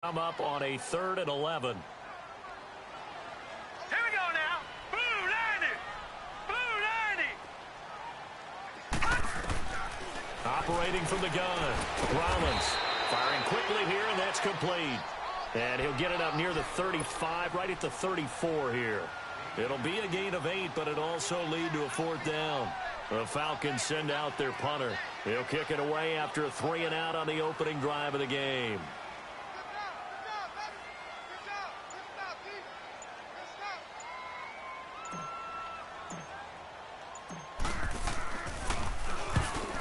Come up on a 3rd and 11. Here we go now. Blue 90. Operating from the gun. Rollins firing quickly here, and that's complete. And he'll get it up near the 35, right at the 34 here. It'll be a gain of 8, but it'll also lead to a 4th down. The Falcons send out their punter. He'll kick it away after a 3-and-out on the opening drive of the game.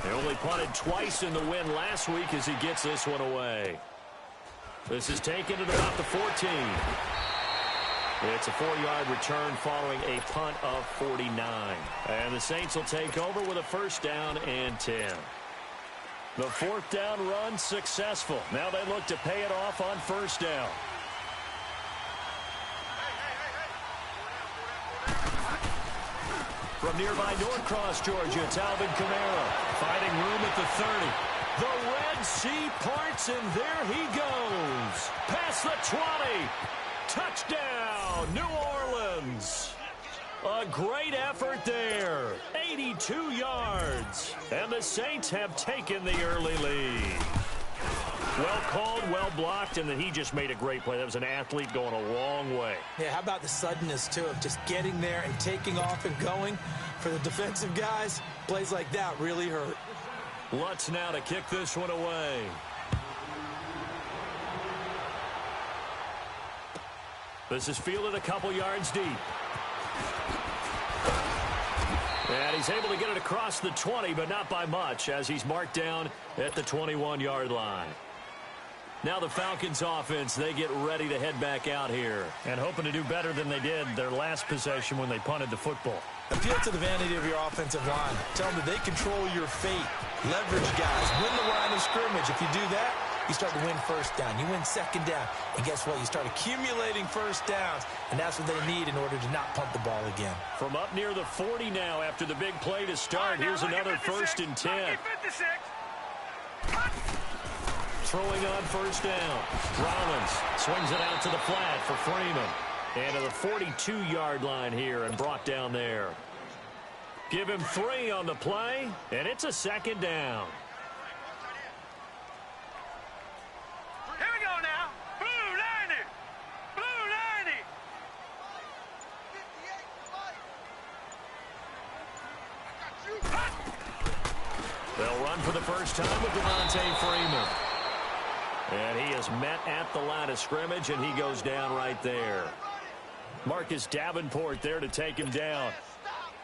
He only punted twice in the win last week as he gets this one away. This is taken at about the 14. It's a 4-yard return following a punt of 49. And the Saints will take over with a 1st down and 10. The 4th down run successful. Now they look to pay it off on 1st down. From nearby Norcross, Georgia, it's Alvin Kamara finding room at the 30. The Red Sea parts, and there he goes. Past the 20. Touchdown, New Orleans. A great effort there. 82 yards. And the Saints have taken the early lead. Well called, well blocked, and then he just made a great play. That was an athlete going a long way. Yeah, how about the suddenness, too, of just getting there and taking off and going? For the defensive guys, plays like that really hurt. Lutz now to kick this one away. This is fielded a couple yards deep. And he's able to get it across the 20, but not by much, as he's marked down at the 21-yard line. Now the Falcons offense, they get ready to head back out here. And hoping to do better than they did their last possession when they punted the football. Appeal to the vanity of your offensive line. Tell them that they control your fate. Leverage guys. Win the line of scrimmage. If you do that, you start to win 1st down. You win 2nd down. And guess what? You start accumulating 1st downs. And that's what they need in order to not punt the ball again. From up near the 40 now after the big play to start. Here's another 1st and 10. Throwing on 1st down. Rollins swings it out to the flat for Freeman. And to the 42-yard line here and brought down there. Give him 3 on the play, and it's a 2nd down. Here we go now. Blue 90. Blue 90. They'll run for the first time with Devontae Freeman. And he is met at the line of scrimmage, and he goes down right there. Marcus Davenport there to take him down.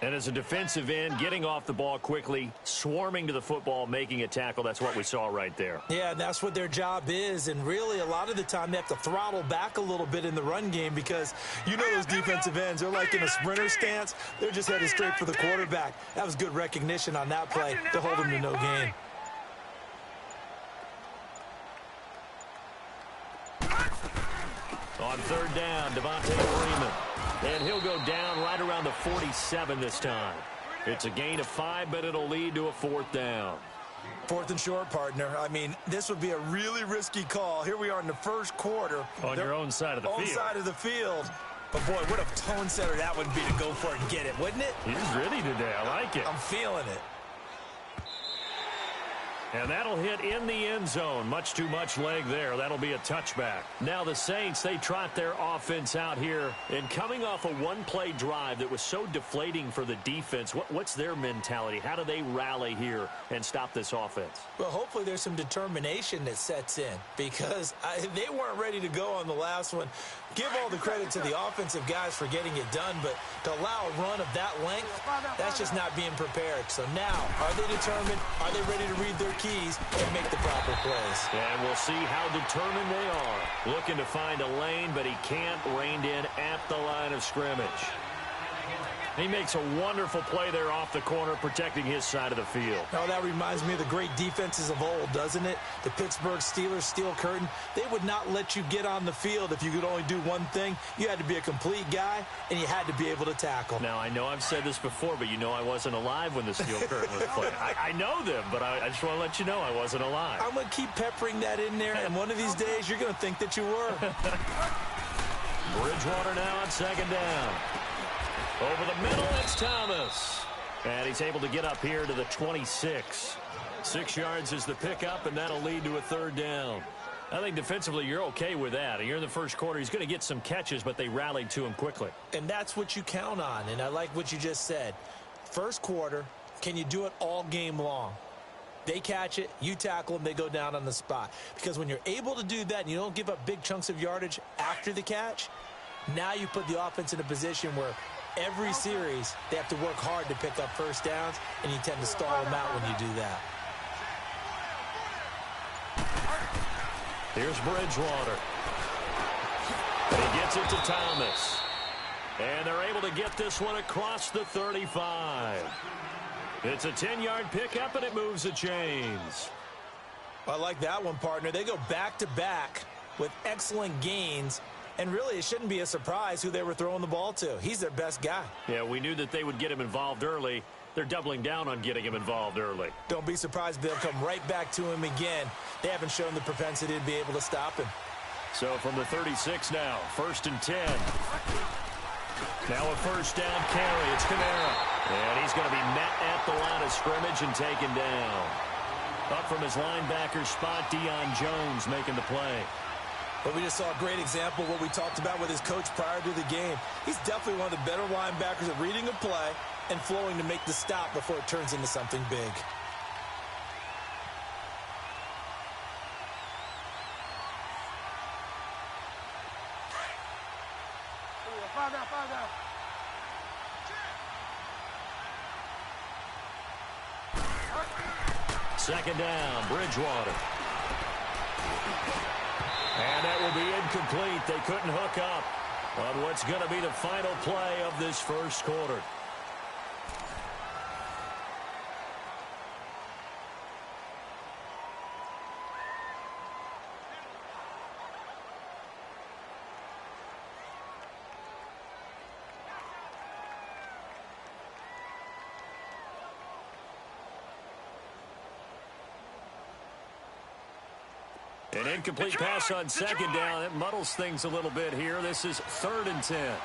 And as a defensive end, getting off the ball quickly, swarming to the football, making a tackle, that's what we saw right there. Yeah, that's what their job is. And really, a lot of the time, they have to throttle back a little bit in the run game because you know those defensive ends, they're like in a sprinter stance. They're just headed straight for the quarterback. That was good recognition on that play to hold him to no gain. On 3rd down, Devontae Freeman. And he'll go down right around the 47 this time. It's a gain of 5, but it'll lead to a 4th down. 4th and short, partner. I mean, this would be a really risky call. Here we are in the 1st quarter. On your own side of the field. Own side of the field. But, boy, what a tone setter that would be to go for it and get it, wouldn't it? He's ready today. I like it. I'm feeling it. And that'll hit in the end zone. Much too much leg there. That'll be a touchback. Now the Saints, they trot their offense out here. And coming off a one-play drive that was so deflating for the defense, what's their mentality? How do they rally here and stop this offense? Well, hopefully there's some determination that sets in because they weren't ready to go on the last one. Give all the credit to the offensive guys for getting it done, but to allow a run of that length, that's just not being prepared. So now, are they determined? Are they ready to read their keys and make the proper plays? And we'll see how determined they are. Looking to find a lane, but he can't. Reined in at the line of scrimmage. He makes a wonderful play there off the corner, protecting his side of the field. Oh, that reminds me of the great defenses of old, doesn't it? The Pittsburgh Steelers steel curtain. They would not let you get on the field if you could only do one thing. You had to be a complete guy, and you had to be able to tackle. Now, I know I've said this before, but you know I wasn't alive when the steel curtain was played. I know them, but I just want to let you know I wasn't alive. I'm going to keep peppering that in there, and one of these days you're going to think that you were. Bridgewater now on second down. Over the middle, it's Thomas. And he's able to get up here to the 26. 6 yards is the pickup, and that'll lead to a third down. I think defensively you're okay with that. You're in the first quarter. He's going to get some catches, but they rallied to him quickly. And that's what you count on, and I like what you just said. First quarter, can you do it all game long? They catch it, you tackle them, they go down on the spot. Because when you're able to do that and you don't give up big chunks of yardage after the catch, now you put the offense in a position where every series, they have to work hard to pick up first downs, and you tend to stall them out when you do that. Here's Bridgewater. And he gets it to Thomas. And they're able to get this one across the 35. It's a 10-yard pickup, and it moves the chains. I like that one, partner. They go back-to-back with excellent gains. And really, it shouldn't be a surprise who they were throwing the ball to. He's their best guy. Yeah, we knew that they would get him involved early. They're doubling down on getting him involved early. Don't be surprised if they'll come right back to him again. They haven't shown the propensity to be able to stop him. So from the 36 now, 1st and 10. Now a first down carry. It's Kamara. And he's going to be met at the line of scrimmage and taken down. Up from his linebacker spot, Deion Jones making the play. But we just saw a great example of what we talked about with his coach prior to the game. He's definitely one of the better linebackers at reading a play and flowing to make the stop before it turns into something big. Second down, Bridgewater. And that will be incomplete. They couldn't hook up on what's going to be the final play of this first quarter. An incomplete pass on second down. It muddles things a little bit here. This is 3rd and 10.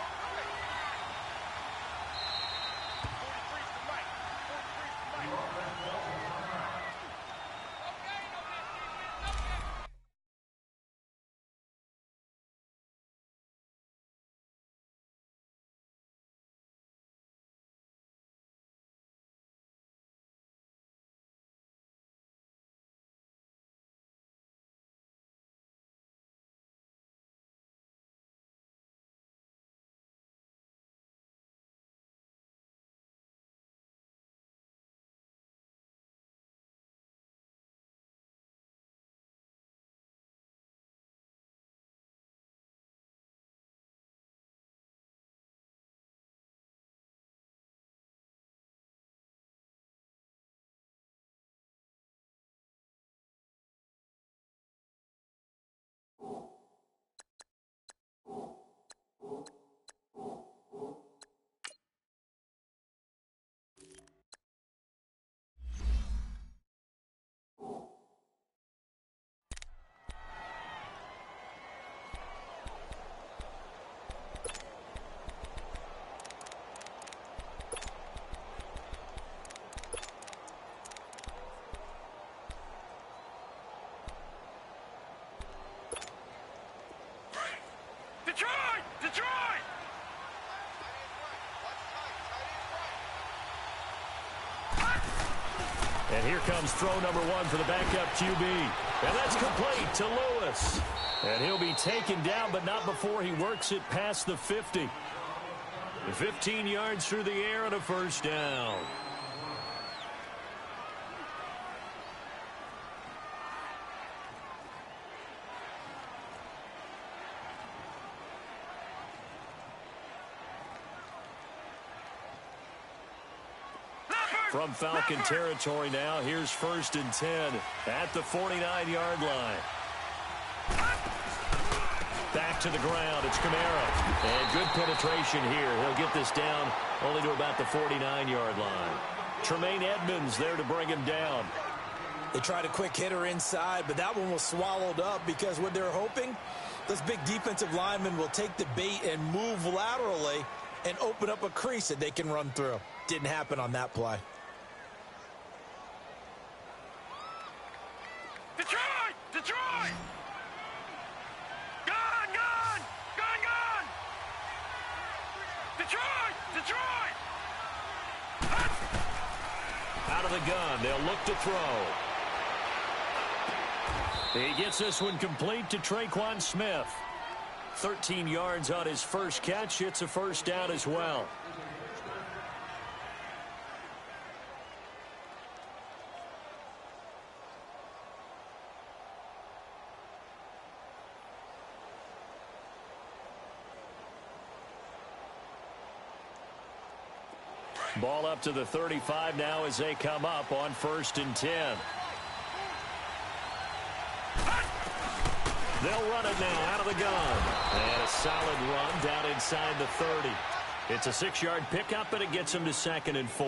Detroit! Detroit! And here comes throw number 1 for the backup QB. And that's complete to Lewis. And he'll be taken down, but not before he works it past the 50. 15 yards through the air and a first down. From Falcon territory now, here's 1st and 10 at the 49-yard line. Back to the ground, it's Kamara. And good penetration here. He'll get this down only to about the 49-yard line. Tremaine Edmonds there to bring him down. They tried a quick hitter inside, but that one was swallowed up because what they're hoping, those big defensive linemen will take the bait and move laterally and open up a crease that they can run through. Didn't happen on that play. Detroit! Detroit! Gone! Gone! Gone! Gone! Detroit! Detroit! Out of the gun, they'll look to throw. He gets this one complete to Traquan Smith. 13 yards on his first catch. It's a first down as well. Ball up to the 35 now as they come up on 1st and 10. They'll run it now out of the gun. And a solid run down inside the 30. It's a 6-yard pickup, and it gets them to 2nd and 4.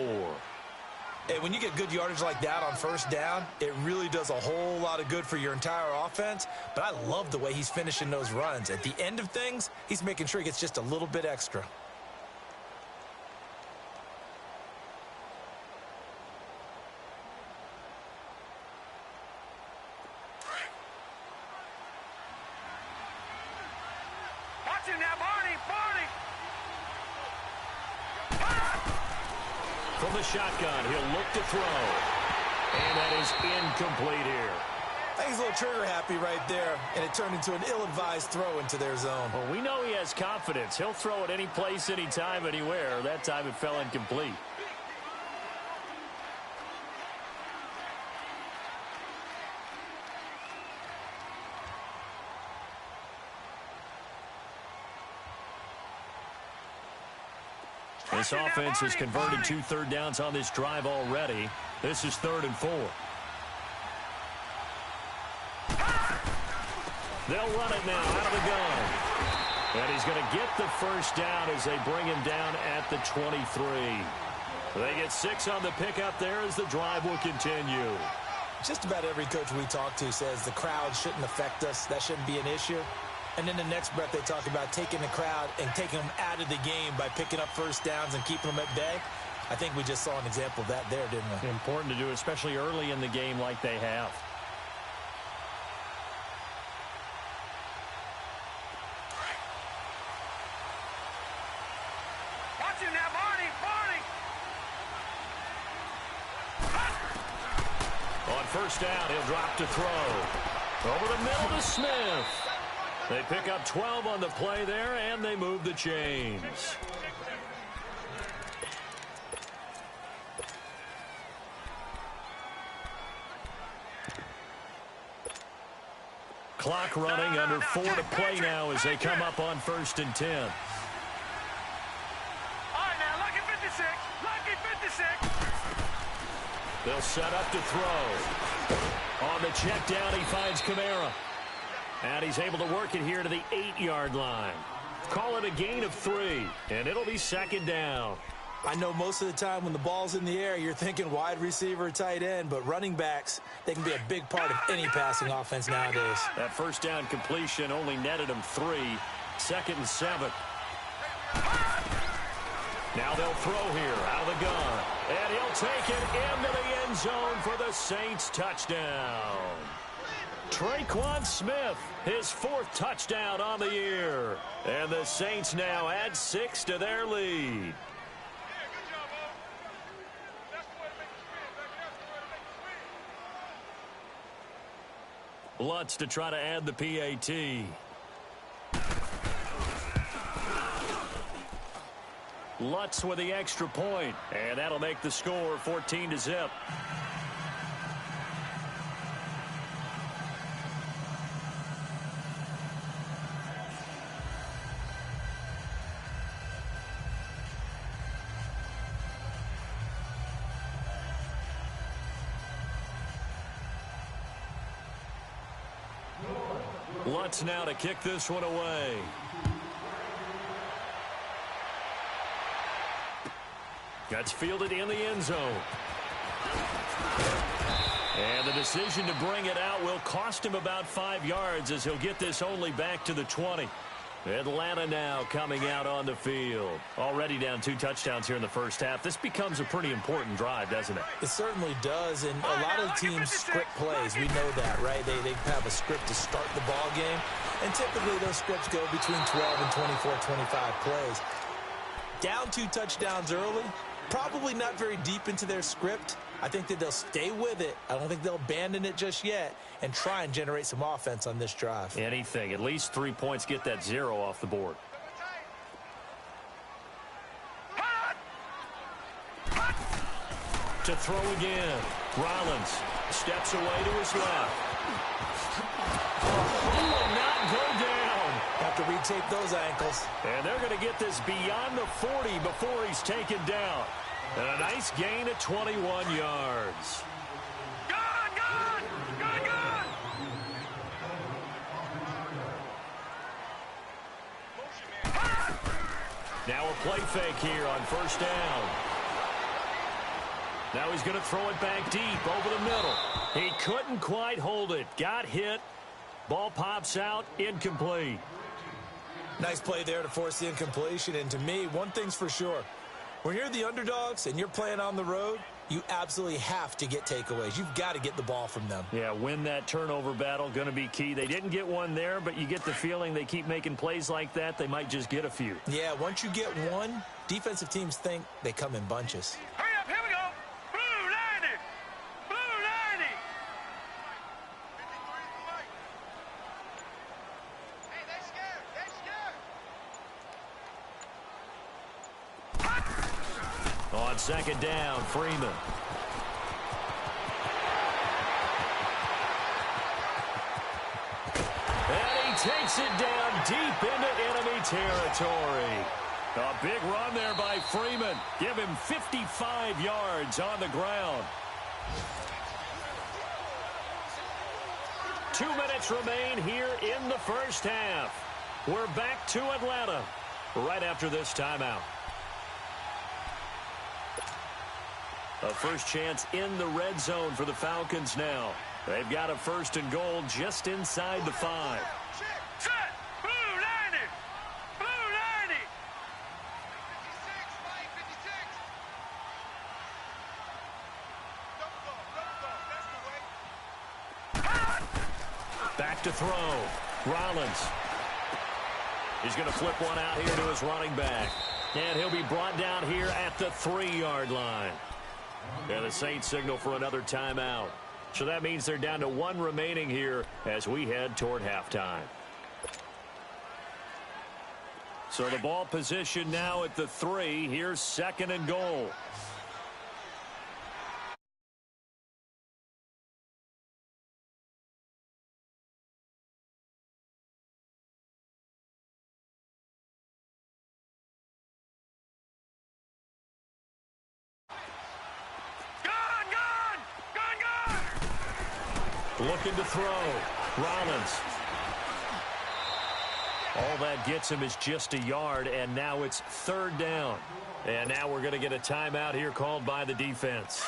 Hey, when you get good yardage like that on first down, it really does a whole lot of good for your entire offense. But I love the way he's finishing those runs. At the end of things, he's making sure he gets just a little bit extra. From the shotgun, he'll look to throw. And that is incomplete here. I think he's a little trigger happy right there, and it turned into an ill-advised throw into their zone. Well, we know he has confidence. He'll throw it any place, anytime, anywhere. That time it fell incomplete. This offense has converted 2 third downs on this drive already. This is 3rd and 4. They'll run it now out of the gun. And he's going to get the first down as they bring him down at the 23. They get 6 on the pickup there as the drive will continue. Just about every coach we talk to says the crowd shouldn't affect us. That shouldn't be an issue. And in the next breath, they talk about taking the crowd and taking them out of the game by picking up first downs and keeping them at bay. I think we just saw an example of that there, didn't we? Important to do, especially early in the game like they have. Watch him now, Barney! Barney! On first down, he'll drop to throw. Over the middle to Smith. They pick up 12 on the play there, and they move the chains. Clock running, under 4 to play now as they come up on 1st and 10. All right, now, lucky 56. Lucky 56. They'll set up to throw. On the check down, he finds Kamara. And he's able to work it here to the 8-yard line. Call it a gain of 3, and it'll be 2nd down. I know most of the time when the ball's in the air, you're thinking wide receiver, tight end, but running backs, they can be a big part of any passing offense nowadays. That first down completion only netted him 3. 2nd and 7. Now they'll throw here out of the gun. And he'll take it into the end zone for the Saints touchdown. Traquan Smith, his 4th touchdown on the year. And the Saints now add 6 to their lead. Lutz to try to add the PAT. Lutz with the extra point, and that'll make the score 14-0. Lutz now to kick this one away. That's fielded in the end zone. And the decision to bring it out will cost him about 5 yards as he'll get this only back to the 20. Atlanta now coming out on the field. Already down 2 touchdowns here in the first half. This becomes a pretty important drive, doesn't it? It certainly does, and a lot of teams script plays. We know that, right? They have a script to start the ball game, and typically those scripts go between 12 and 24, 25 plays. Down 2 touchdowns early, probably not very deep into their script. I think that they'll stay with it. I don't think they'll abandon it just yet and try and generate some offense on this drive. Anything. At least 3 points, get that 0 off the board. To throw again. Rollins steps away to his left. He will not go down. Have to retake those ankles. And they're going to get this beyond the 40 before he's taken down. And a nice gain of 21 yards. Good! Now a play fake here on first down. Now he's going to throw it back deep over the middle. He couldn't quite hold it. Got hit. Ball pops out. Incomplete. Nice play there to force the incompletion. And to me, one thing's for sure. When you're the underdogs and you're playing on the road, you absolutely have to get takeaways. You've got to get the ball from them. Yeah, win that turnover battle, going to be key. They didn't get one there, but you get the feeling they keep making plays like that, they might just get a few. Yeah, once you get one, defensive teams think they come in bunches. Hurry up, here we go. Blue 90. Blue 90. Hey, they're scared. On second down, Freeman. And he takes it down deep into enemy territory. A big run there by Freeman. Give him 55 yards on the ground. 2 minutes remain here in the first half. We're back to Atlanta right after this timeout. A first chance in the red zone for the Falcons now. They've got a 1st and goal just inside the 5. Set. Blue 90. Blue 90. 56. Back to throw. Rollins. He's going to flip one out here to his running back. And he'll be brought down here at the 3-yard line. And the Saints signal for another timeout. So that means they're down to 1 remaining here as we head toward halftime. So the ball position now at the 3. Here's 2nd and goal. Looking to throw. Rollins. All that gets him is just a yard, and now it's 3rd down. And now we're going to get a timeout here called by the defense.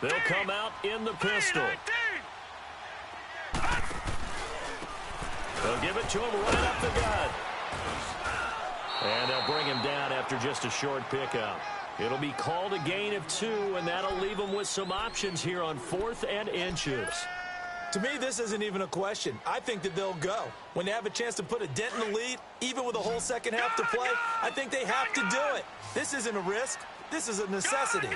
They'll come out in the pistol. They'll give it to him right up the gut. And they'll bring him down after just a short pickup. It'll be called a gain of 2, and that'll leave them with some options here on 4th and inches. To me, this isn't even a question. I think that they'll go. When they have a chance to put a dent in the lead, even with a whole second half to play, I think they have to do it. This isn't a risk. This is a necessity.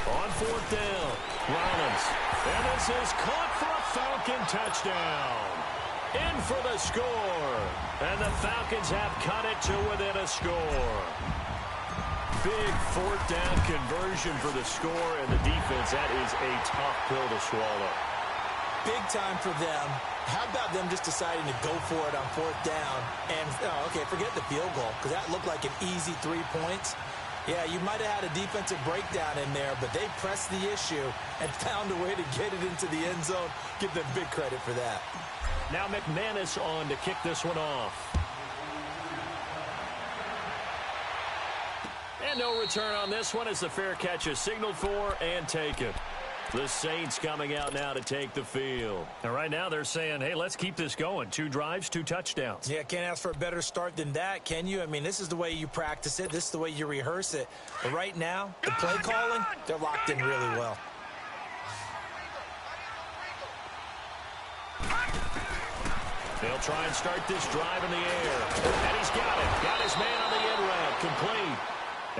On 4th down, Rollins. And this is caught for a Falcon touchdown. In for the score. And the Falcons have cut it to within a score. Big 4th down conversion for the score, and the defense, that is a tough pill to swallow. Big time for them. How about them just deciding to go for it on 4th down? And, okay, forget the field goal, because that looked like an easy 3 points. Yeah, you might have had a defensive breakdown in there, but they pressed the issue and found a way to get it into the end zone. Give them big credit for that. Now McManus on to kick this one off. And no return on this one as the fair catch is signaled for and taken. The Saints coming out now to take the field. And right now they're saying, hey, let's keep this going. 2 drives, 2 touchdowns. Yeah, can't ask for a better start than that, can you? I mean, this is the way you practice it. This is the way you rehearse it. But right now, the play calling, they're locked in really well. They'll try and start this drive in the air. And he's got it. Got his man on the end route. Complete.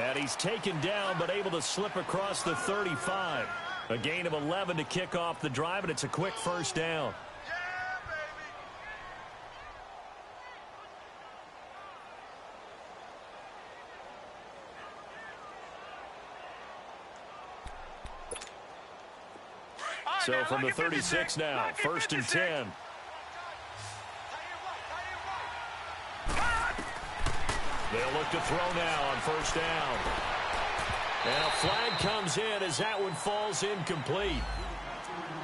And he's taken down but able to slip across the 35. A gain of 11 to kick off the drive, and it's a quick first down. So from the 36 now, 1st and 10. They'll look to throw now on 1st down. And a flag comes in as that one falls incomplete.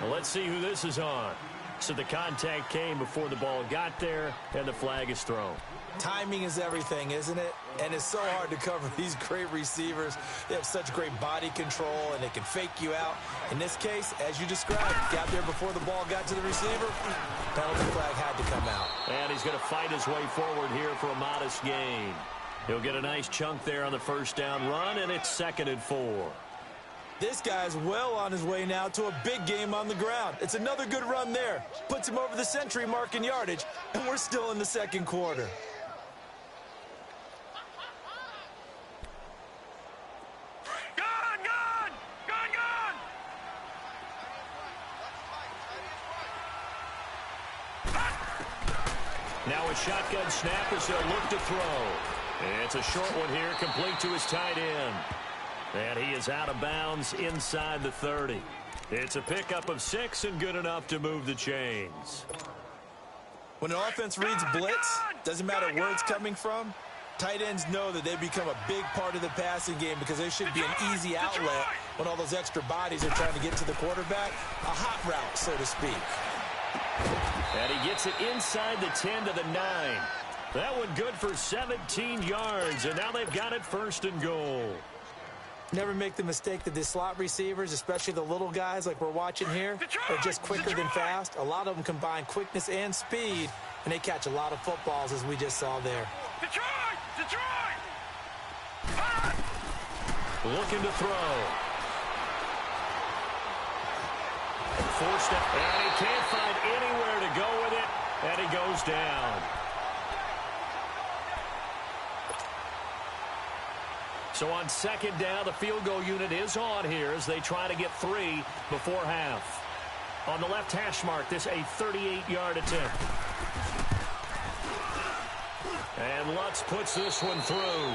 Well, let's see who this is on. So the contact came before the ball got there, and the flag is thrown. Timing is everything, isn't it? And it's so hard to cover these great receivers. They have such great body control, and they can fake you out. In this case, as you described, got there before the ball got to the receiver. Penalty flag had to come out. And he's going to fight his way forward here for a modest gain. He'll get a nice chunk there on the 1st down run, and it's 2nd and 4. This guy's well on his way now to a big game on the ground. It's another good run there. Puts him over the century mark in yardage, and we're still in the 2nd quarter. Now a shotgun snap as they'll look to throw. It's a short one here, complete to his tight end. And he is out of bounds inside the 30. It's a pickup of 6 and good enough to move the chains. When an offense reads blitz, doesn't matter where it's coming from, tight ends know that they become a big part of the passing game because they should be an easy outlet when all those extra bodies are trying to get to the quarterback. A hot route, so to speak. And he gets it inside the 10 to the 9. That one good for 17 yards, and now they've got it 1st and goal. Never make the mistake that the slot receivers, especially the little guys like we're watching here, are just quicker than fast. A lot of them combine quickness and speed, and they catch a lot of footballs, as we just saw there. Detroit! Looking to throw. Forced it, and he can't find anywhere to go with it, and he goes down. So on 2nd down, the field goal unit is on here as they try to get 3 before half. On the left hash mark, this a 38-yard attempt. And Lutz puts this one through.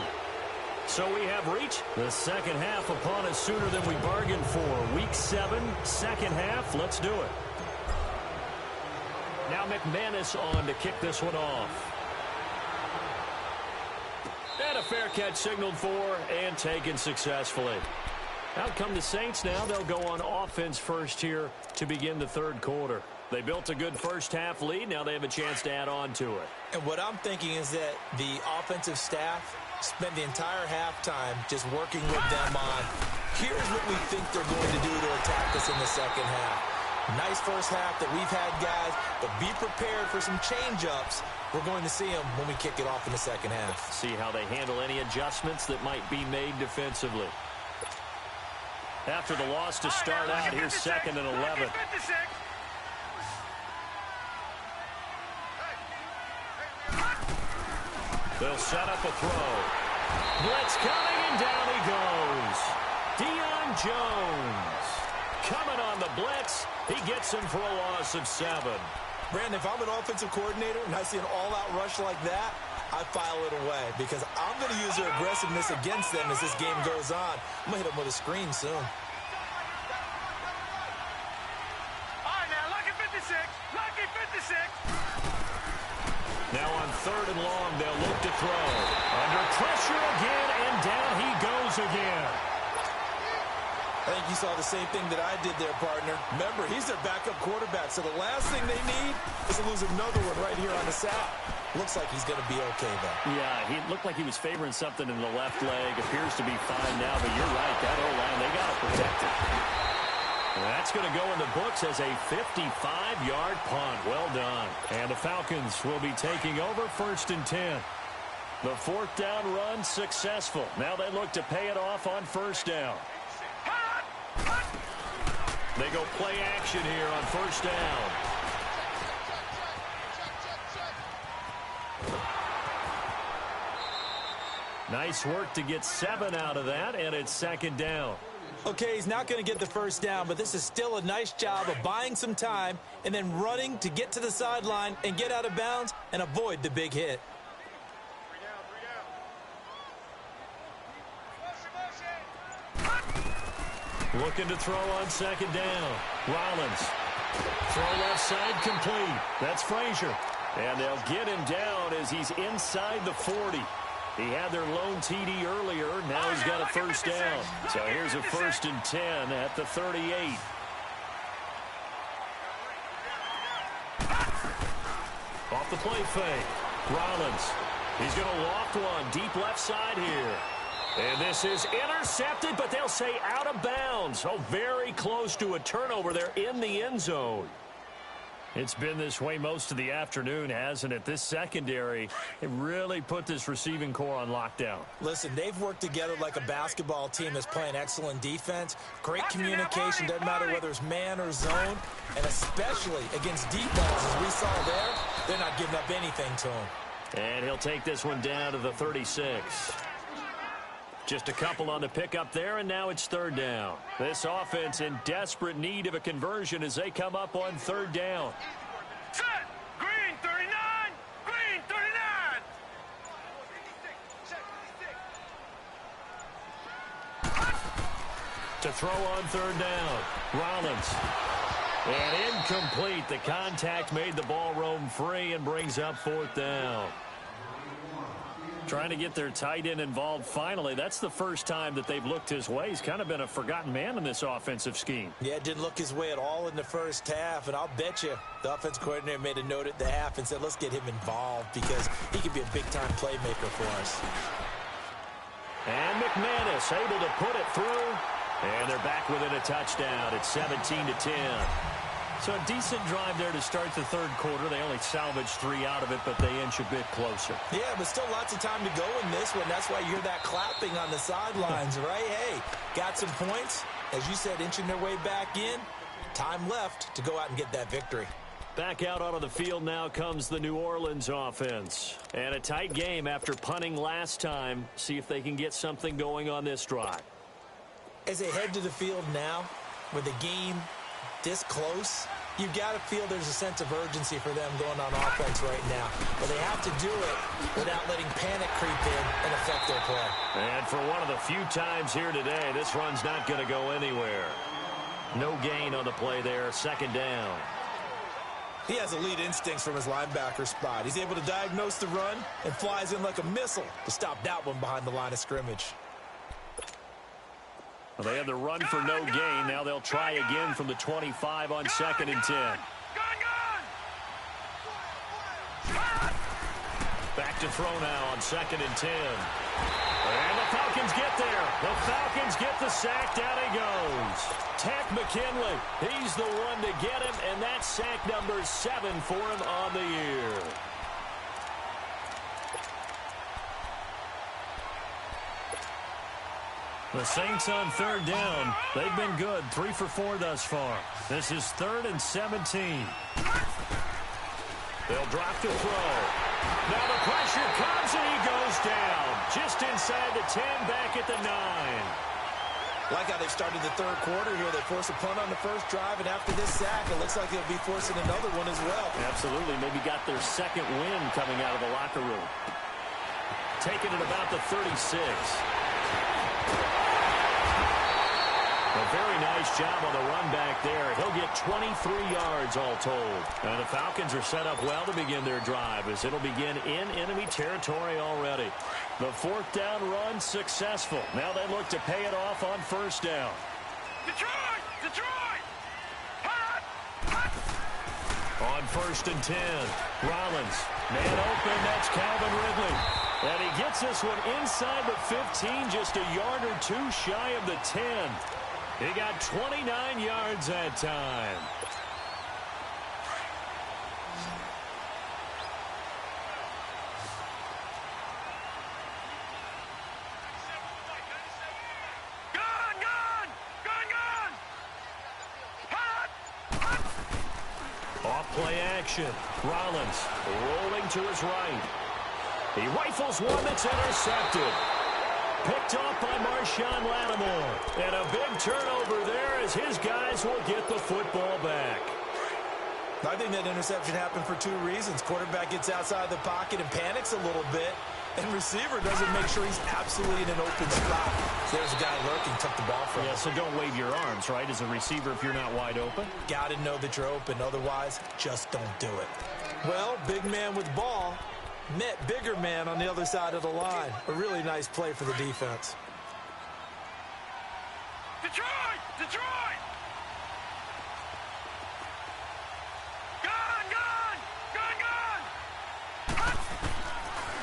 So we have reached the 2nd half upon us sooner than we bargained for. Week 7, 2nd half. Let's do it. Now McManus on to kick this one off. And a fair catch signaled for and taken successfully. Out come the Saints now. They'll go on offense first here to begin the 3rd quarter. They built a good 1st half lead. Now they have a chance to add on to it. And what I'm thinking is that the offensive staff spent the entire halftime just working with them on, here's what we think they're going to do to attack us in the 2nd half. Nice 1st half that we've had, guys, but be prepared for some change-ups. We're going to see them when we kick it off in the 2nd half. See how they handle any adjustments that might be made defensively. After the loss to start out, here's 2nd and 11. They'll set up a throw. Blitz coming, and down he goes. Deion Jones coming on the blitz. He gets him for a loss of 7. Brandon, if I'm an offensive coordinator and I see an all-out rush like that, I file it away because I'm going to use their aggressiveness against them as this game goes on. I'm going to hit them with a screen soon. All right, now, lucky 56. Lucky 56. Now on 3rd and long, they'll look to throw. Under pressure again, and down he goes goes again. I think you saw the same thing that I did there, partner. Remember, he's their backup quarterback, so the last thing they need is to lose another one right here on the sack. Looks like he's going to be okay, though. Yeah, he looked like he was favoring something in the left leg. Appears to be fine now, but you're right. That O-line, they got to protect it. And that's going to go in the books as a 55-yard punt. Well done. And the Falcons will be taking over 1st and 10. The 4th down run successful. Now they look to pay it off on 1st down. They go play action here on 1st down. Nice work to get 7 out of that, and it's 2nd down. Okay, he's not going to get the 1st down, but this is still a nice job of buying some time and then running to get to the sideline and get out of bounds and avoid the big hit. Looking to throw on 2nd down. Rollins. Throw left side complete. That's Frazier. And they'll get him down as he's inside the 40. He had their lone TD earlier. Now he's got a 1st down. So here's a 1st and 10 at the 38. Off the play fake. Rollins. He's going to loft one deep left side here. And this is intercepted, but they'll say out of bounds. Oh, very close to a turnover there in the end zone. It's been this way most of the afternoon, hasn't it? This secondary, it really put this receiving core on lockdown. Listen, they've worked together like a basketball team that's playing excellent defense. Great communication, doesn't matter whether it's man or zone. And especially against deep balls, as we saw there, they're not giving up anything to him. And he'll take this one down to the 36. Just a couple on the pickup there, and now it's 3rd down. This offense in desperate need of a conversion as they come up on 3rd down. Set. Green 39. Green 39. To throw on 3rd down. Rollins. And incomplete. The contact made the ball roam free and brings up 4th down. Trying to get their tight end involved finally. That's the first time that they've looked his way. He's kind of been a forgotten man in this offensive scheme. Yeah, it didn't look his way at all in the first half, and I'll bet you the offense coordinator made a note at the half and said, let's get him involved because he could be a big-time playmaker for us. And McManus able to put it through, and they're back within a touchdown. It's 17-10. So a decent drive there to start the 3rd quarter. They only salvaged 3 out of it, but they inch a bit closer. Yeah, but still lots of time to go in this one. That's why you hear that clapping on the sidelines, right? Hey, got some points. As you said, inching their way back in. Time left to go out and get that victory. Back out onto the field now comes the New Orleans offense. And a tight game after punting last time. See if they can get something going on this drive. As they head to the field now, with the game this close, you've got to feel there's a sense of urgency for them going on offense right now. But they have to do it without letting panic creep in and affect their play. And for one of the few times here today, this run's not going to go anywhere. No gain on the play there, 2nd down. He has elite instincts from his linebacker spot. He's able to diagnose the run and flies in like a missile to stop that one behind the line of scrimmage. Well, they had the run for no gain. Now they'll try again from the 25 on 2nd and 10. Back to throw now on 2nd and 10. And the Falcons get there. The Falcons get the sack. Down he goes. Takk McKinley. He's the one to get him, and that's sack number 7 for him on the year. The Saints on 3rd down. They've been good. 3 for 4 thus far. This is 3rd and 17. They'll drop to throw. Now the pressure comes and he goes down. Just inside the 10, back at the 9. Like how they've started the 3rd quarter here. They force a punt on the first drive, and after this sack, it looks like they'll be forcing another one as well. Absolutely. Maybe got their 2nd win coming out of the locker room. Taking it about the 36. A very nice job on the run back there. He'll get 23 yards all told. And the Falcons are set up well to begin their drive as it'll begin in enemy territory already. The fourth down run successful. Now they look to pay it off on first down. Detroit! Detroit! Hot! Hot! On first and 10, Rollins. Man open, that's Calvin Ridley. And he gets this one inside the 15, just a yard or two shy of the 10. He got 29 yards that time. Gun! Gun! Gun! Gun! Hot! Hot! Off play action. Rollins rolling to his right. He rifles one that's intercepted. Picked off by Marshawn Lattimore. And a big turnover there as his guys will get the football back. I think that interception happened for two reasons. Quarterback gets outside the pocket and panics a little bit. And receiver doesn't make sure he's absolutely in an open spot. So there's a guy lurking, took the ball from him. Yeah, so don't wave your arms, right, as a receiver if you're not wide open. Got to know that you're open. Otherwise, just don't do it. Well, big man with ball met bigger man on the other side of the line. A really nice play for the defense. Detroit! Detroit! Gun! Gun! Gun! Gun! Hot!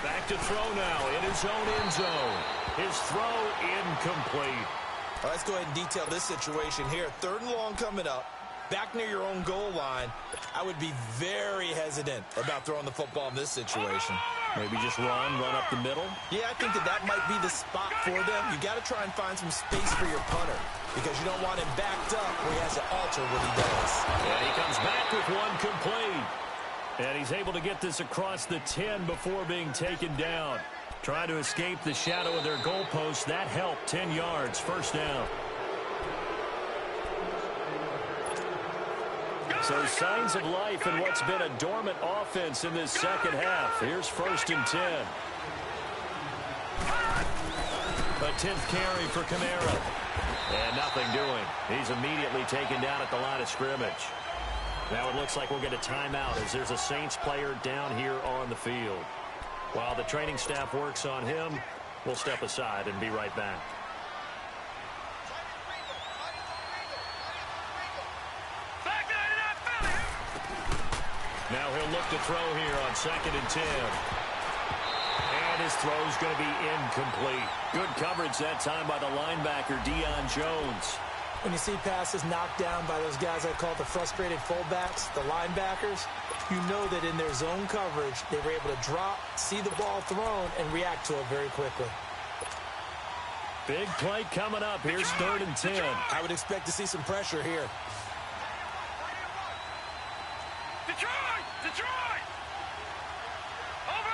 Back to throw now in his own end zone. His throw incomplete. Well, let's go ahead and detail this situation here. Third and long coming up. Back near your own goal line. I would be very hesitant about throwing the football in this situation. Maybe just run up the middle. Yeah, I think that might be the spot for them. You got to try and find some space for your punter because you don't want him backed up where he has to alter what he does. And he comes back with one complete. And he's able to get this across the 10 before being taken down. Trying to escape the shadow of their goalpost. That helped. 10 yards. First down. So signs of life in what's been a dormant offense in this second half. Here's first and 10. A 10th carry for Kamara. And nothing doing. He's immediately taken down at the line of scrimmage. Now it looks like we'll get a timeout as there's a Saints player down here on the field. While the training staff works on him, we'll step aside and be right back. Now he'll look to throw here on second and 10. And his throw's going to be incomplete. Good coverage that time by the linebacker, Deion Jones. When you see passes knocked down by those guys I call the frustrated fullbacks, the linebackers, you know that in their zone coverage, they were able to drop, see the ball thrown, and react to it very quickly. Big play coming up. Here's third and 10. I would expect to see some pressure here. Detroit! Detroit! Over!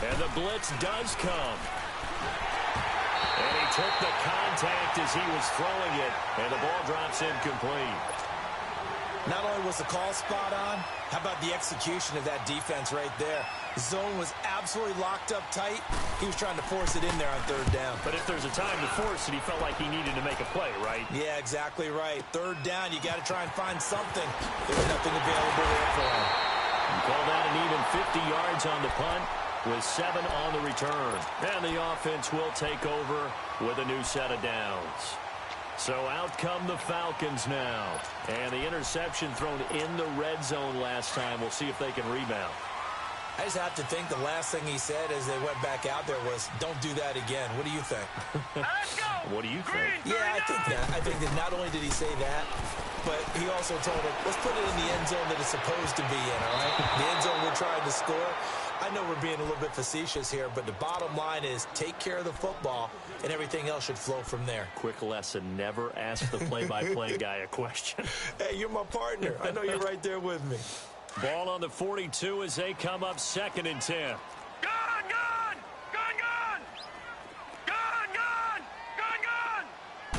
And the blitz does come. And he took the contact as he was throwing it, and the ball drops incomplete. Not only was the call spot on, how about the execution of that defense right there? The zone was absolutely locked up tight. He was trying to force it in there on third down. But if there's a time to force it, he felt like he needed to make a play, right? Yeah, exactly right. Third down, you got to try and find something. There's nothing available there for him. He called out an even 50 yards on the punt with 7 on the return. And the offense will take over with a new set of downs. So out come the Falcons now. And the interception thrown in the red zone last time. We'll see if they can rebound. I just have to think the last thing he said as they went back out there was, don't do that again. What do you think? Let's go! What do you think? Yeah, I think that. I think that not only did he say that, but he also told him, let's put it in the end zone that it's supposed to be in, all right? The end zone we're trying to score. I know we're being a little bit facetious here, but the bottom line is take care of the football, and everything else should flow from there. Quick lesson, never ask the play-by-play guy a question. Hey, you're my partner. I know you're right there with me. Ball on the 42 as they come up second and 10. Gun! Gun! Gun! Gun! Gun! Gun! Gun! Gun!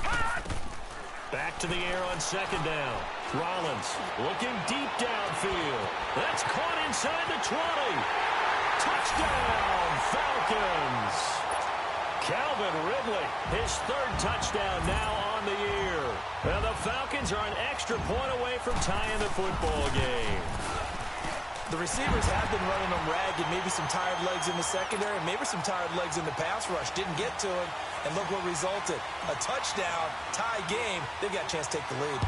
Hot! Back to the air on second down. Rollins looking deep downfield. That's caught inside the 20. Touchdown, Falcons. Calvin Ridley, his third touchdown now on the year. And the Falcons are an extra point away from tying the football game. The receivers have been running them ragged, maybe some tired legs in the secondary, maybe some tired legs in the pass rush. Didn't get to him, and look what resulted. A touchdown, tie game. They've got a chance to take the lead.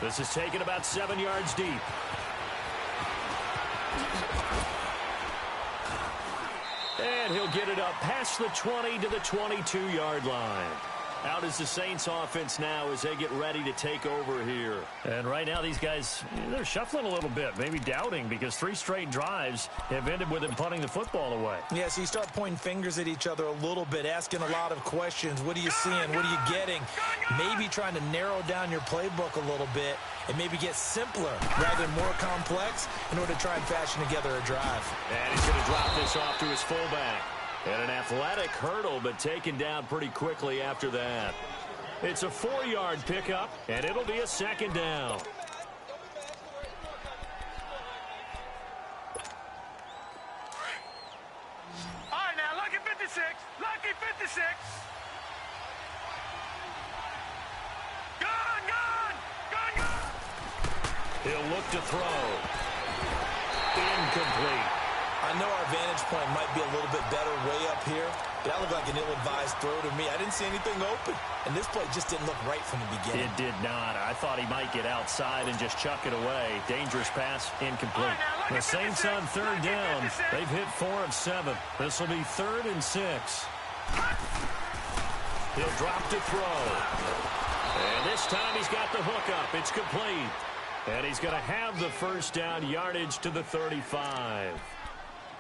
This is taken about 7 yards deep. And he'll get it up past the 20 to the 22-yard line. Out is the Saints offense now as they get ready to take over here. And right now these guys, they're shuffling a little bit, maybe doubting, because 3 straight drives have ended with them punting the football away. Yeah, so you start pointing fingers at each other a little bit, asking a lot of questions. What are you seeing? What are you getting? Maybe trying to narrow down your playbook a little bit and maybe get simpler rather than more complex in order to try and fashion together a drive. And he's going to drop this off to his fullback. And an athletic hurdle, but taken down pretty quickly after that. It's a 4-yard pickup, and it'll be a second down. All right, now, lucky 56. Lucky 56. Gun. He'll look to throw. Incomplete. I know our vantage point might be a little bit better way up here. That looked like an ill-advised throw to me. I didn't see anything open. And this play just didn't look right from the beginning. It did not. I thought he might get outside and just chuck it away. Dangerous pass, incomplete. The Saints on third down. They've hit 4 of 7. This will be 3rd and 6. He'll drop to throw. And this time he's got the hook up. It's complete. And he's going to have the first down, yardage to the 35.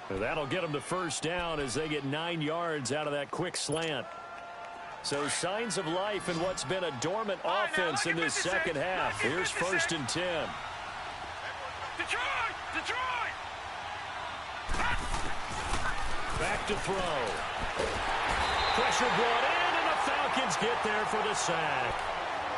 That'll get them to first down as they get 9 yards out of that quick slant. So signs of life in what's been a dormant offense in this second half. Here's 1st and 10. Detroit! Back to throw. Pressure brought in, and the Falcons get there for the sack.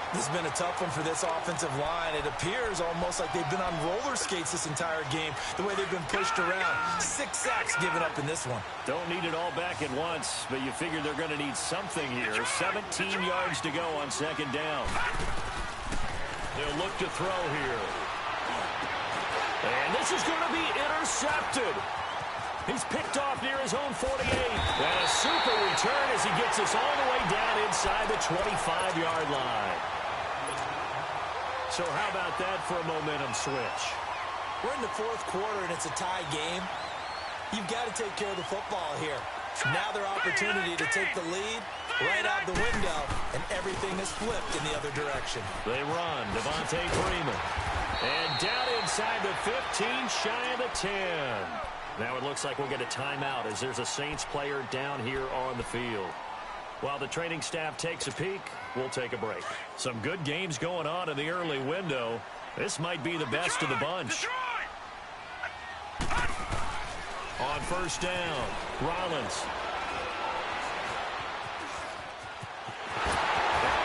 This has been a tough one for this offensive line. It appears almost like they've been on roller skates this entire game, the way they've been pushed around. 6 sacks given up in this one. Don't need it all back at once, but you figure they're going to need something here. 17 yards to go on second down. They'll look to throw here. And this is going to be intercepted. He's picked off near his own 48. And a super return as he gets us all the way down inside the 25-yard line. So how about that for a momentum switch? We're in the 4th quarter, and it's a tie game. You've got to take care of the football here. Now their opportunity to take the lead right out the window, and everything is flipped in the other direction. They run. Devontae Freeman. And down inside the 15, shy of the 10. Now it looks like we'll get a timeout as there's a Saints player down here on the field. While the training staff takes a peek, we'll take a break. Some good games going on in the early window. This might be the best of the bunch. On first down, Rollins.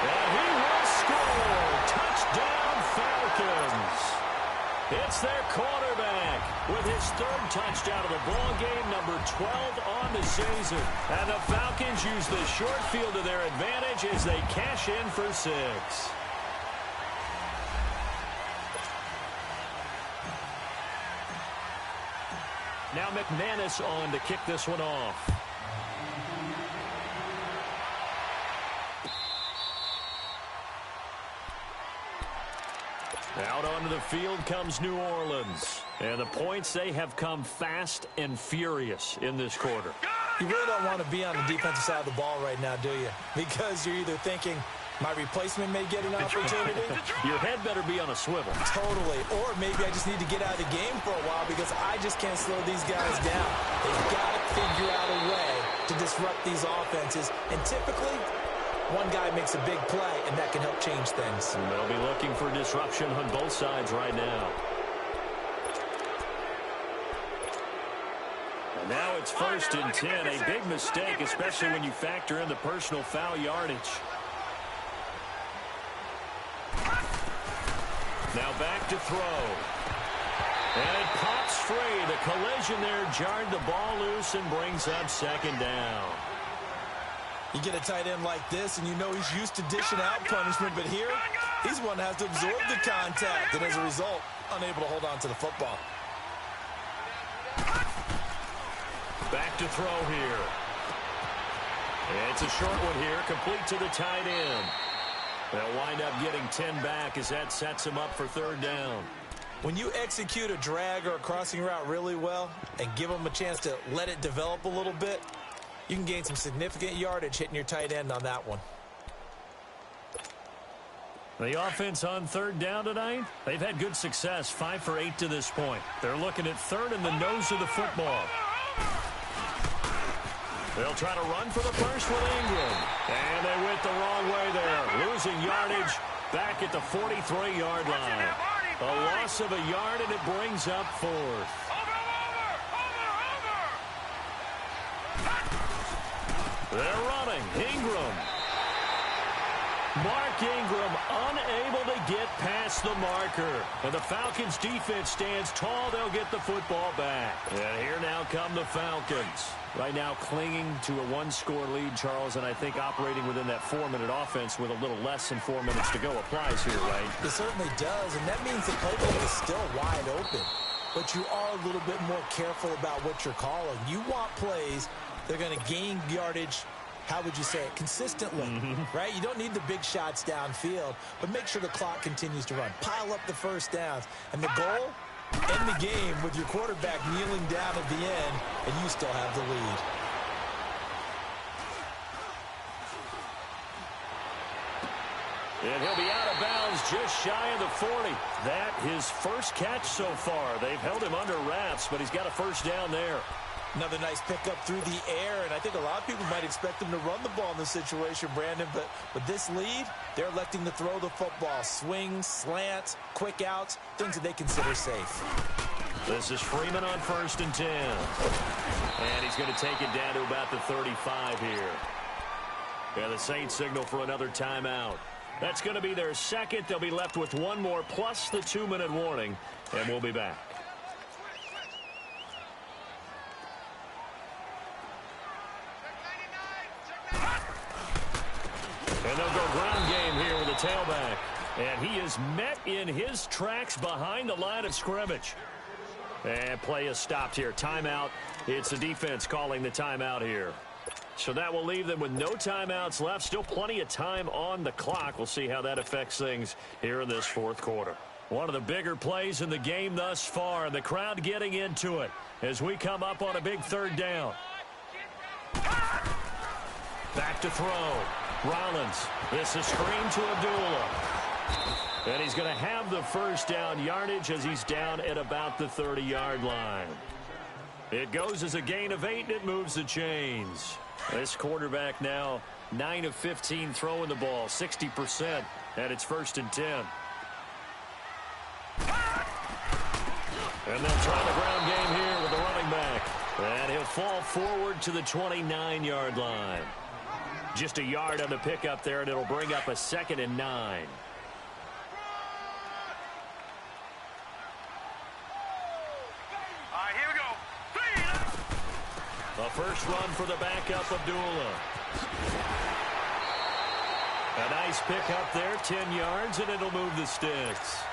And he will score. Touchdown, Falcons. It's their quarterback with his 3rd touchdown of the ball game, number 12 on the season. And the Falcons use the short field to their advantage as they cash in for 6. Now McManus on to kick this one off. Out onto the field comes New Orleans. And the points, they have come fast and furious in this quarter. You really don't want to be on the defensive side of the ball right now, do you? Because you're either thinking, my replacement may get an opportunity. Your head better be on a swivel. Totally. Or maybe I just need to get out of the game for a while because I just can't slow these guys down. They've got to figure out a way to disrupt these offenses. And typically, one guy makes a big play, and that can help change things. And they'll be looking for disruption on both sides right now. And now it's 1st and 10. A big mistake, especially when you factor in the personal foul yardage. Now back to throw. And it pops breaks free. The collision there jarred the ball loose and brings up second down. You get a tight end like this, and you know he's used to dishing out punishment, but here, he's one that has to absorb the contact, and as a result, unable to hold on to the football. Back to throw here. It's a short one here, complete to the tight end. They'll wind up getting 10 back as that sets him up for third down. When you execute a drag or a crossing route really well and give them a chance to let it develop a little bit, you can gain some significant yardage hitting your tight end on that one. The offense on third down tonight, they've had good success, 5 for 8 to this point. They're looking at third in the nose of the football. They'll try to run for the first with Ingram. And they went the wrong way there, losing yardage back at the 43-yard line. A loss of a yard, and it brings up fourth. They're running. Ingram. Mark Ingram unable to get past the marker. And the Falcons defense stands tall. They'll get the football back. And here now come the Falcons. Right now clinging to a one-score lead, Charles, and I think operating within that 4-minute offense with a little less than 4 minutes to go applies here, right? It certainly does, and that means the playbook is still wide open. But you are a little bit more careful about what you're calling. You want plays that are going to gain yardage, how would you say it, consistently, right? You don't need the big shots downfield, but make sure the clock continues to run. Pile up the first downs. And the goal, end the game with your quarterback kneeling down at the end, and you still have the lead. And he'll be out of bounds just shy of the 40. That his first catch so far. They've held him under wraps, but he's got a first down there. Another nice pickup through the air, and I think a lot of people might expect him to run the ball in this situation, Brandon, but with this lead, they're electing to throw the football. Swings, slants, quick outs, things that they consider safe. This is Freeman on 1st and 10. And he's going to take it down to about the 35 here. Yeah, the Saints signal for another timeout. That's going to be their second. They'll be left with one more plus the 2-minute warning, and we'll be back. And they'll go ground game here with a tailback. And he is met in his tracks behind the line of scrimmage. And play is stopped here. Timeout. It's the defense calling the timeout here. So that will leave them with no timeouts left. Still plenty of time on the clock. We'll see how that affects things here in this fourth quarter. One of the bigger plays in the game thus far. The crowd getting into it as we come up on a big third down. Back to throw. Rollins. This is screen to Abdullah. And he's going to have the first down yardage as he's down at about the 30-yard line. It goes as a gain of 8, and it moves the chains. This quarterback now 9 of 15 throwing the ball, 60%, and it's 1st and 10. And they'll try the ground game here with the running back. And he'll fall forward to the 29-yard line. Just a yard on the pickup there, and it'll bring up a 2nd and 9. All right, here we go. A first run for the backup, Abdullah. A nice pickup there, 10 yards, and it'll move the sticks.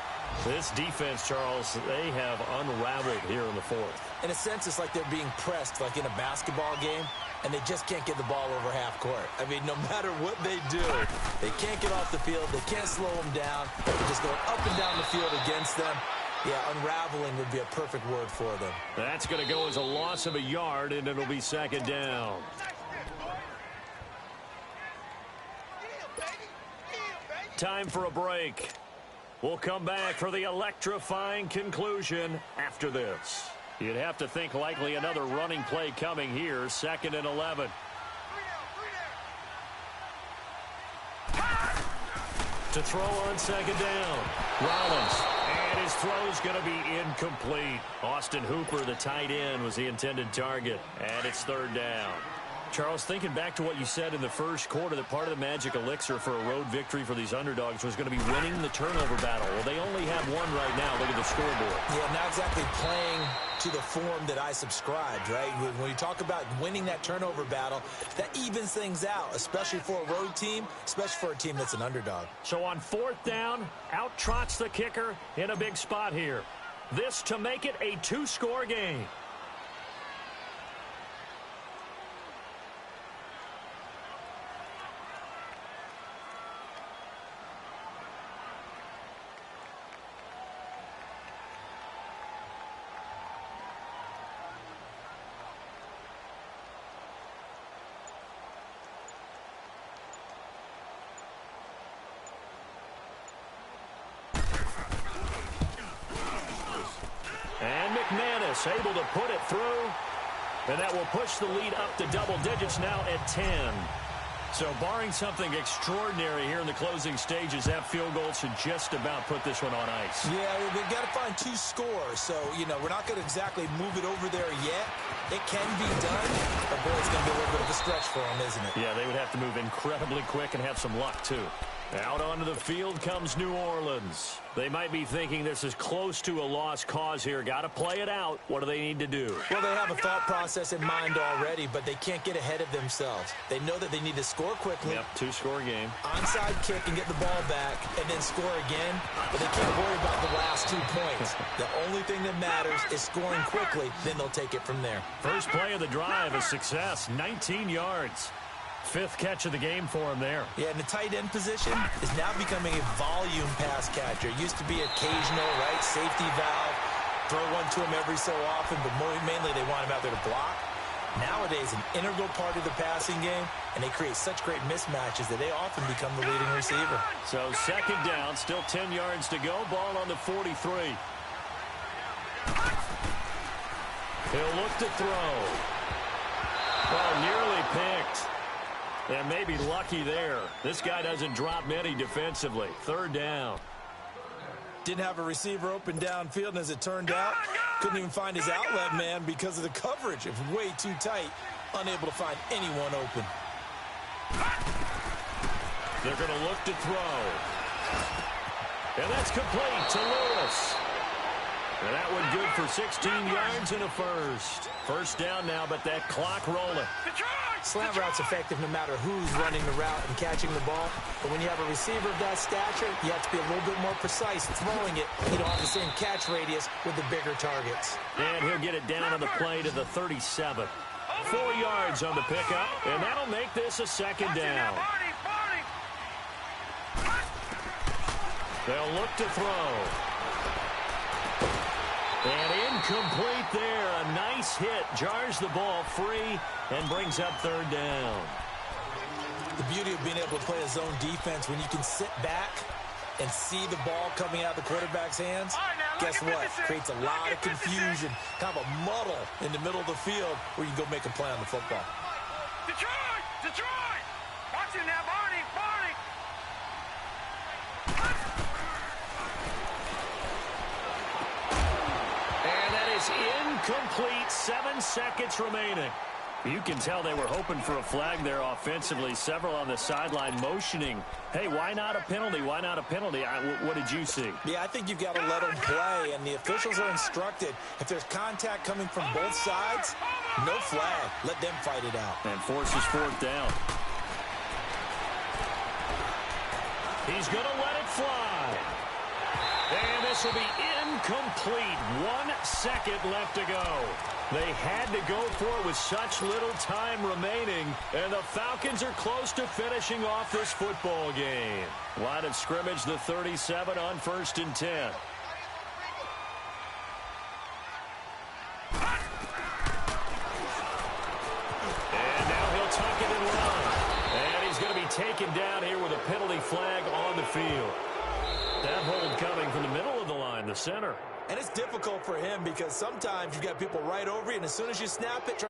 This defense, Charles, they have unraveled here in the fourth. In a sense, it's like they're being pressed, like in a basketball game, and they just can't get the ball over half court. I mean, no matter what they do, they can't get off the field. They can't slow them down. They're just going up and down the field against them. Yeah, unraveling would be a perfect word for them. That's going to go as a loss of a yard, and it'll be 2nd down. Time for a break. We'll come back for the electrifying conclusion after this. You'd have to think likely another running play coming here, 2nd and 11. To throw on 2nd down. Rollins. And his throw's going to be incomplete. Austin Hooper, the tight end, was the intended target. And it's 3rd down. Charles, thinking back to what you said in the first quarter, that part of the magic elixir for a road victory for these underdogs was going to be winning the turnover battle. Well, they only have one right now. Look at the scoreboard. Yeah, not exactly playing to the form that I subscribed, right? When you talk about winning that turnover battle, that evens things out, especially for a road team, especially for a team that's an underdog. So on 4th down, out trots the kicker in a big spot here. This to make it a 2-score game. Able to put it through, and that will push the lead up to double digits now at 10. So barring something extraordinary here in the closing stages, that field goal should just about put this one on ice. Yeah, we've got to find 2 scores. So, we're not going to exactly move it over there yet. It can be done, but boy, it's going to be a little bit of a stretch for them, isn't it? Yeah, they would have to move incredibly quick and have some luck, too. Out onto the field comes New Orleans. They might be thinking this is close to a lost cause here. Got to play it out. What do they need to do? Well, they have a thought process in mind already, but they can't get ahead of themselves. They know that they need to score quickly. Yep, 2-score game. Onside kick and get the ball back and then score again, but they can't worry about the last 2 points. The only thing that matters is scoring quickly, then they'll take it from there. First play of the drive, a success, 19 yards. 5th catch of the game for him there. Yeah, and the tight end position is now becoming a volume pass catcher. It used to be occasional, right, safety valve, throw one to him every so often, but mainly they want him out there to block. Nowadays, an integral part of the passing game, and they create such great mismatches that they often become the leading receiver. So 2nd down, still 10 yards to go, ball on the 43. He'll look to throw. Well, nearly picked. And maybe lucky there. This guy doesn't drop many defensively. 3rd down. Didn't have a receiver open downfield, and as it turned out, couldn't even find his outlet man because of the coverage. It was way too tight, unable to find anyone open. They're going to look to throw. And that's complete to Lewis. And that one good for 16 yards and a first. 1st down now, but that clock rolling. Slant route's effective no matter who's running the route and catching the ball. But when you have a receiver of that stature, you have to be a little bit more precise throwing it. You don't have the same catch radius with the bigger targets. And he'll get it down on the play to the 37. 4 yards on the pickup, and that'll make this a 2nd down. They'll look to throw. And incomplete there. A nice hit. Jars the ball free and brings up 3rd down. The beauty of being able to play a zone defense when you can sit back and see the ball coming out of the quarterback's hands, guess what? Creates a lot of confusion, kind of a muddle in the middle of the field where you can go make a play on the football. Detroit! Detroit! Watch it now, Barney! Barney! And that is incomplete. 7 seconds remaining. You can tell they were hoping for a flag there offensively. Several on the sideline motioning. Hey, why not a penalty? Why not a penalty? What did you see? Yeah, I think you've got to let them play, and the officials are instructed. If there's contact coming from both sides, no flag. Let them fight it out. And forces 4th down. He's going to let it fly. And this will be incomplete. 1 second left to go. They had to go for it with such little time remaining, and the Falcons are close to finishing off this football game. Line of scrimmage, the 37 on 1st and 10. And now he'll tuck it and run. And he's going to be taken down here with a penalty flag on the field. That hold coming from the middle of the line, the center. And it's difficult for him because sometimes you've got people right over you, and as soon as you snap it,